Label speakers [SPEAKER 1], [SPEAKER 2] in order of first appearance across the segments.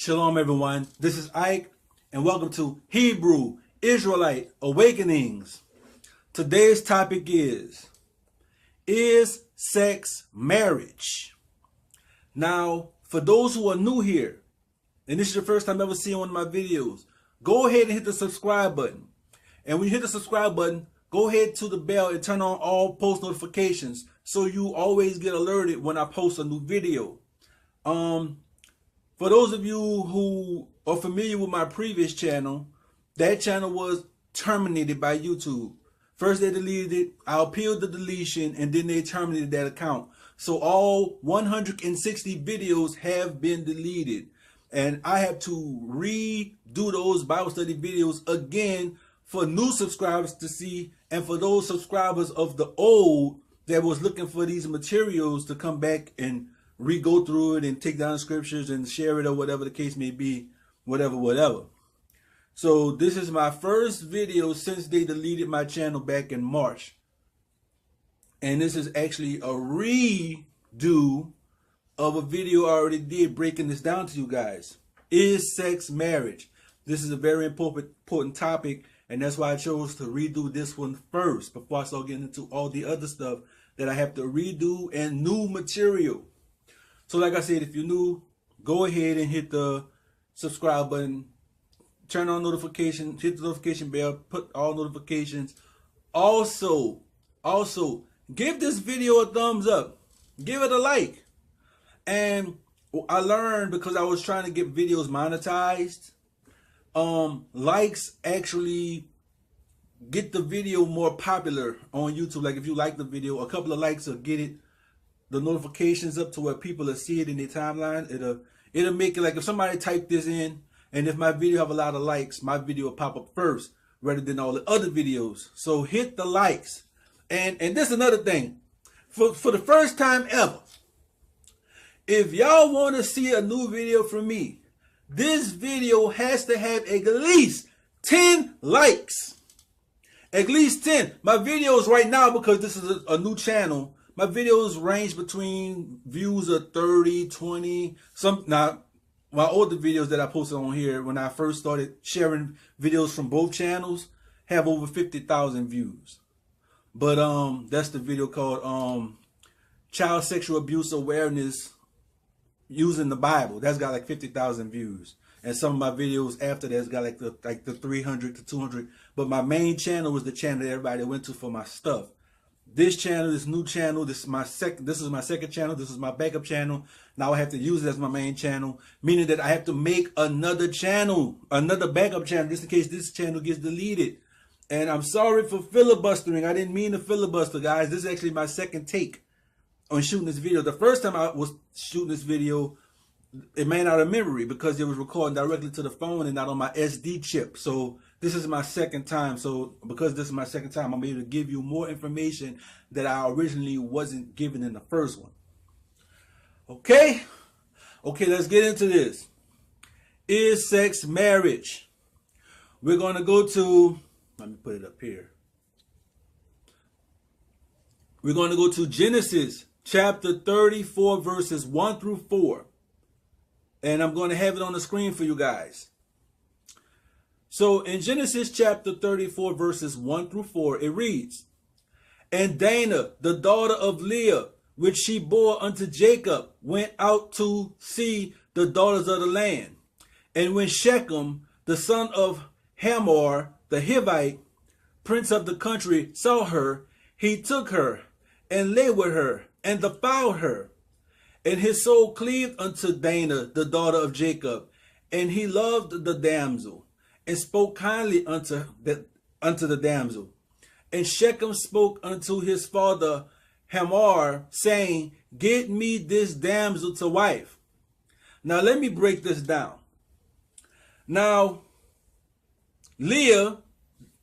[SPEAKER 1] Shalom everyone, this is Ike and welcome to Hebrew Israelite Awakenings. Today's topic is sex marriage? Now, for those who are new here, and this is your first time ever seeing one of my videos, go ahead and hit the subscribe button. And when you hit the subscribe button, go ahead to the bell and turn on all post notifications so you always get alerted when I post a new video. For those of you who are familiar with my previous channel, that channel was terminated by YouTube. First they deleted it, I appealed the deletion, and then they terminated that account. So all 160 videos have been deleted. And I have to redo those Bible study videos again for new subscribers to see, and for those subscribers of the old that was looking for these materials to come back and re-go through it and take down scriptures and share it or whatever the case may be, whatever. So this is my first video since they deleted my channel back in March. And this is actually a redo of a video I already did breaking this down to you guys. Is sex marriage? This is a very important topic, and that's why I chose to redo this one first before I start getting into all the other stuff that I have to redo and new material. So like I said, if you're new, go ahead and hit the subscribe button, turn on notifications, hit the notification bell, put all notifications. Also, give this video a thumbs up, give it a like. And I learned, because I was trying to get videos monetized, likes actually get the video more popular on YouTube. Like if you like the video, a couple of likes will get it, the notifications up to where people will see it in their timeline. It'll make it like if somebody typed this in, and if my video have a lot of likes, my video will pop up first rather than all the other videos. So hit the likes. And this is another thing. For the first time ever, if y'all want to see a new video from me, this video has to have at least 10 likes. At least 10. My videos right now, because this is a new channel, my videos range between views of 30, 20, now my older videos that I posted on here when I first started sharing videos from both channels have over 50,000 views. But that's the video called Child Sexual Abuse Awareness Using the Bible. That's got like 50,000 views. And some of my videos after that's got like the 300 to 200. But my main channel was the channel that everybody went to for my stuff. This channel, this new channel, this is my second channel, this is my backup channel. Now I have to use it as my main channel, meaning that I have to make another channel, another backup channel, just in case this channel gets deleted. And I'm sorry for filibustering. I didn't mean to filibuster, guys. This is actually my second take on shooting this video. The first time I was shooting this video, it ran out of memory because it was recording directly to the phone and not on my SD chip. So this is my second time. So because this is my second time, I'm able to give you more information that I originally wasn't given in the first one. Okay, let's get into this. Is sex marriage? We're going to go to, let me put it up here. We're going to go to Genesis chapter 34, verses 1 through 4. And I'm going to have it on the screen for you guys. So in Genesis chapter 34, verses 1 through 4, it reads, And Dinah, the daughter of Leah, which she bore unto Jacob, went out to see the daughters of the land. And when Shechem, the son of Hamor, the Hivite, prince of the country, saw her, he took her, and lay with her, and defiled her. And his soul cleaved unto Dinah, the daughter of Jacob, and he loved the damsel, and spoke kindly unto the damsel. And Shechem spoke unto his father Hamor, saying, Get me this damsel to wife. Now let me break this down. Now, Leah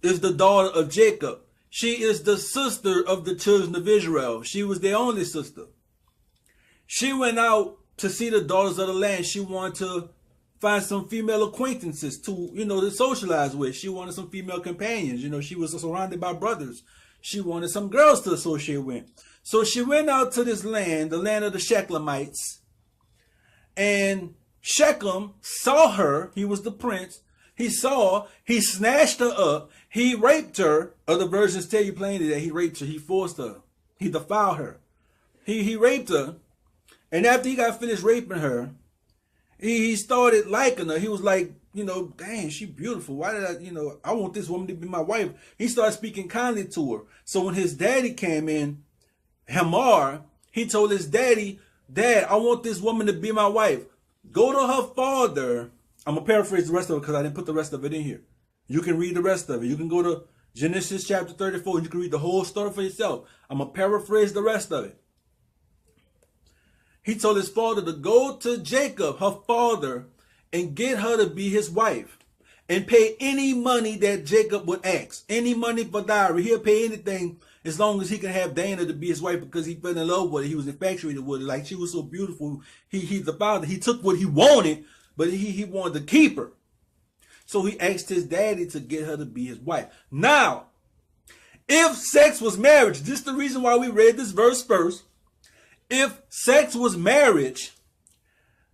[SPEAKER 1] is the daughter of Jacob. She is the sister of the children of Israel. She was their only sister. She went out to see the daughters of the land. She wanted to find some female acquaintances to, to socialize with. She wanted some female companions. She was surrounded by brothers. She wanted some girls to associate with. So she went out to this land, the land of the Shechlemites, and Shechem saw her. He was the prince. He saw, he snatched her up. He raped her. Other versions tell you plainly that he raped her. He forced her. He defiled her. He raped her. And after he got finished raping her, he started liking her. He was like, you know, dang, she beautiful. Why did I, you know, I want this woman to be my wife. He started speaking kindly to her. So when his daddy came in, Hamar, he told his daddy, Dad, I want this woman to be my wife. Go to her father. I'm going to paraphrase the rest of it because I didn't put the rest of it in here. You can read the rest of it. You can go to Genesis chapter 34 and you can read the whole story for yourself. I'm going to paraphrase the rest of it. He told his father to go to Jacob, her father, and get her to be his wife and pay any money that Jacob would ask. Any money for dowry. He'll pay anything as long as he can have Dana to be his wife because he fell in love with her. He was infatuated with her. Like she was so beautiful. He's the father. He took what he wanted, but he wanted to keep her. So he asked his daddy to get her to be his wife. Now, if sex was marriage, this is the reason why we read this verse first. If sex was marriage,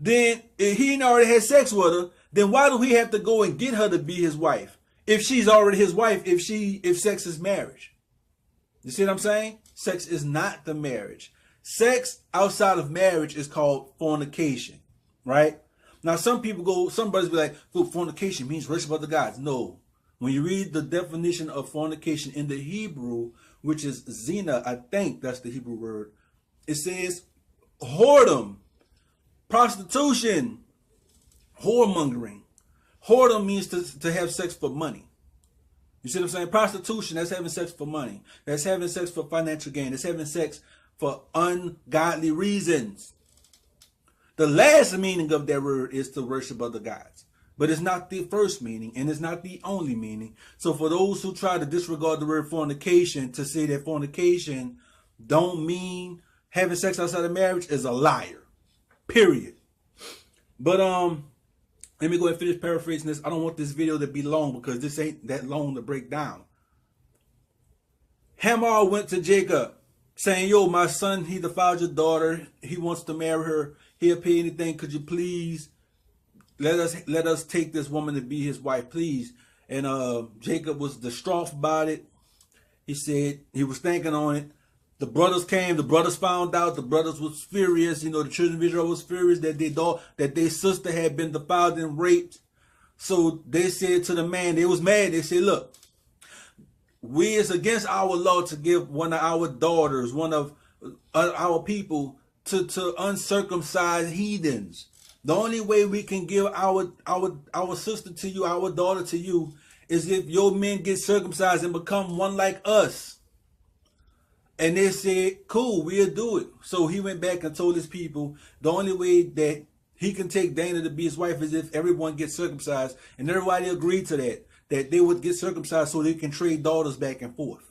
[SPEAKER 1] then if he already had sex with her, then why do he have to go and get her to be his wife? If she's already his wife, if sex is marriage. You see what I'm saying? Sex is not the marriage. Sex outside of marriage is called fornication, right? Now some brothers be like, well, fornication means worship other gods. No. When you read the definition of fornication in the Hebrew, which is Zanah, I think that's the Hebrew word, it says whoredom, prostitution, whoremongering. Whoredom means to have sex for money. You see what I'm saying? Prostitution, that's having sex for money. That's having sex for financial gain. That's having sex for ungodly reasons. The last meaning of that word is to worship other gods. But it's not the first meaning, and it's not the only meaning. So for those who try to disregard the word fornication, to say that fornication don't mean having sex outside of marriage, is a liar. Period. But let me go ahead and finish paraphrasing this. I don't want this video to be long because this ain't that long to break down. Hamar went to Jacob saying, yo, my son, he defiled your daughter. He wants to marry her. He'll pay anything. Could you please let us take this woman to be his wife, please? And Jacob was distraught about it. He said he was thinking on it. The brothers came. The brothers found out. The brothers was furious. You know, the children of Israel was furious that their sister had been defiled and raped. So they said to the man, they was mad. They said, look, it's against our law to give one of our daughters, one of our people, to uncircumcised heathens. The only way we can give our sister to you, our daughter to you, is if your men get circumcised and become one like us. And they said, cool, we'll do it. So he went back and told his people the only way that he can take Dana to be his wife is if everyone gets circumcised. And everybody agreed to that they would get circumcised so they can trade daughters back and forth.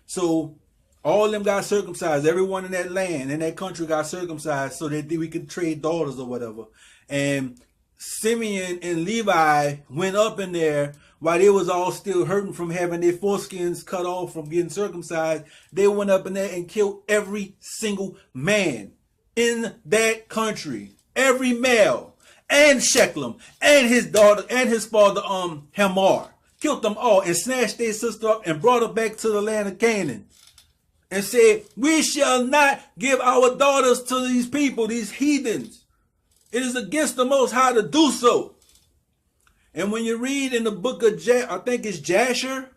[SPEAKER 1] So all of them got circumcised. Everyone in that land, in that country got circumcised so that we could trade daughters or whatever. And Simeon and Levi went up in there while they was all still hurting from having their foreskins cut off from getting circumcised. They went up in there and killed every single man in that country. Every male. And Shechem and his daughter and his father Hamar. Killed them all and snatched their sister up and brought her back to the land of Canaan. And said, we shall not give our daughters to these people, these heathens. It is against the Most High to do so. And when you read in the book of, I think it's Jasher,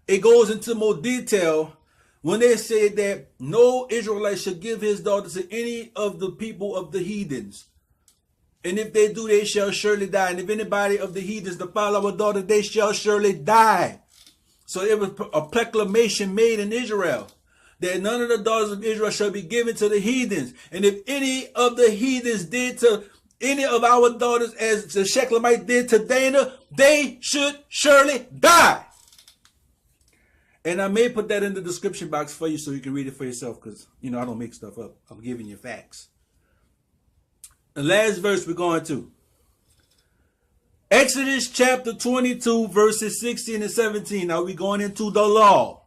[SPEAKER 1] it goes into more detail when they said that no Israelite should give his daughter to any of the people of the heathens. And if they do, they shall surely die. And if anybody of the heathens defile our daughter, they shall surely die. So it was a proclamation made in Israel that none of the daughters of Israel shall be given to the heathens. And if any of the heathens did to any of our daughters as the Shechlemites did to Dana, they should surely die. And I may put that in the description box for you so you can read it for yourself because, you know, I don't make stuff up. I'm giving you facts. The last verse we're going to. Exodus chapter 22 verses 16 and 17. Now we're going into the law.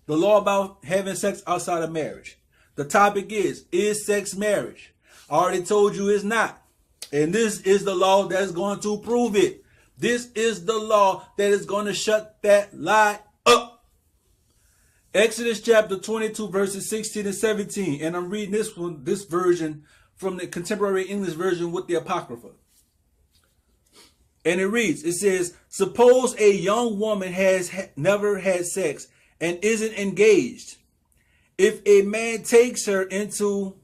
[SPEAKER 1] The law about having sex outside of marriage. The topic is sex marriage? I already told you it's not. And this is the law that's going to prove it. This is the law that is going to shut that lie up. Exodus chapter 22, verses 16 and 17. And I'm reading this version from the Contemporary English Version with the Apocrypha. And it reads, it says, suppose a young woman has never had sex and isn't engaged. If a man talks her into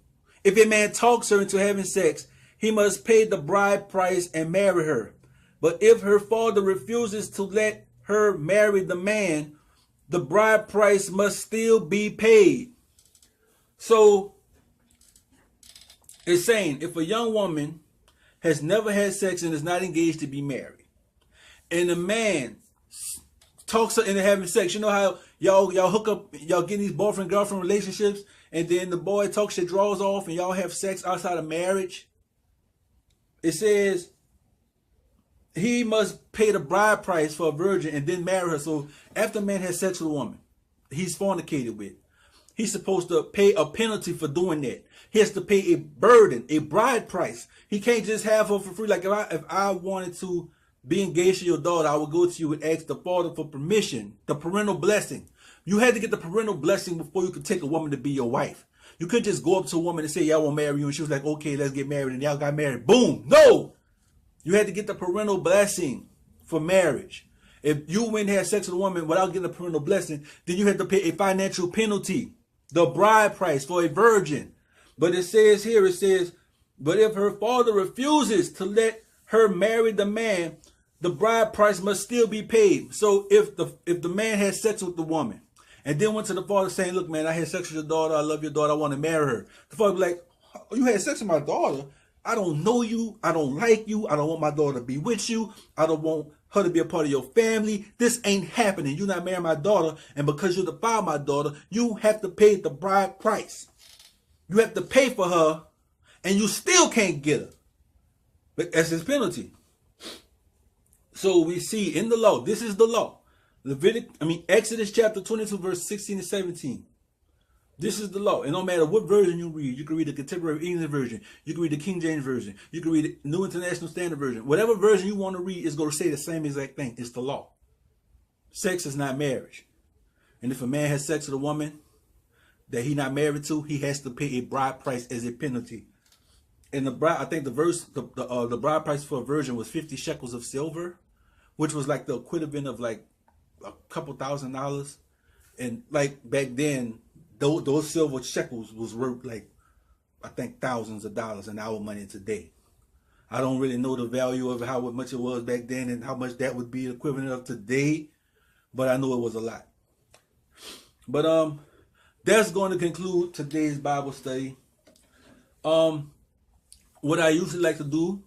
[SPEAKER 1] having sex, he must pay the bride price and marry her. But if her father refuses to let her marry the man, the bride price must still be paid. So it's saying if a young woman has never had sex and is not engaged to be married, and a man talks her into having sex, you know how y'all hook up, y'all get these boyfriend girlfriend relationships, and then the boy talks your drawers off and y'all have sex outside of marriage. It says he must pay the bride price for a virgin and then marry her. So after a man has sex with a woman he's fornicated with, he's supposed to pay a penalty for doing that. He has to pay a burden, a bride price. He can't just have her for free. Like if I wanted to be engaged to your daughter, I would go to you and ask the father for permission, the parental blessing. You had to get the parental blessing before you could take a woman to be your wife. You couldn't just go up to a woman and say, yeah, I want to marry you. And she was like, okay, let's get married. And y'all got married. Boom. No. You had to get the parental blessing for marriage. If you went and had sex with a woman without getting a parental blessing, then you had to pay a financial penalty, the bride price for a virgin. But it says here, it says, but if her father refuses to let her marry the man, the bride price must still be paid. So if the man has sex with the woman and then went to the father saying, look, man, I had sex with your daughter. I love your daughter. I want to marry her. The father be like, you had sex with my daughter? I don't know you. I don't like you. I don't want my daughter to be with you. I don't want her to be a part of your family. This ain't happening. You're not marrying my daughter. And because you defiled my daughter, you have to pay the bride price. You have to pay for her and you still can't get her. But that's his penalty. So we see in the law, this is the law. Exodus chapter 22, verse 16 and 17. This is the law. And no matter what version you can read the Contemporary English Version, you can read the King James Version, you can read the New International Standard Version. Whatever version you want to read is going to say the same exact thing. It's the law. Sex is not marriage. And if a man has sex with a woman that he's not married to, he has to pay a bride price as a penalty. And the bride, I think the bride price for a virgin was 50 shekels of silver, which was like the equivalent of like a couple $1,000s. And like back then, those silver shekels was worth like, I think, thousands of dollars in our money today. I don't really know the value of how much it was back then and how much that would be equivalent of today, but I know it was a lot. But that's going to conclude today's Bible study. What I usually like to do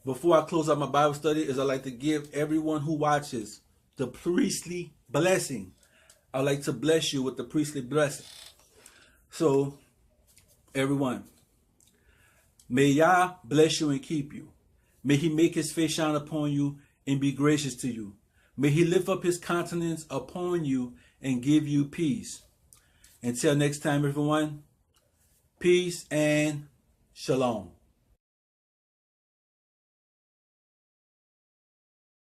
[SPEAKER 1] before I close out my Bible study is I like to give everyone who watches the priestly blessing. I like to bless you with the priestly blessing. So, everyone, may Yah bless you and keep you. May he make his face shine upon you and be gracious to you. May he lift up his countenance upon you and give you peace. Until next time, everyone, peace and shalom.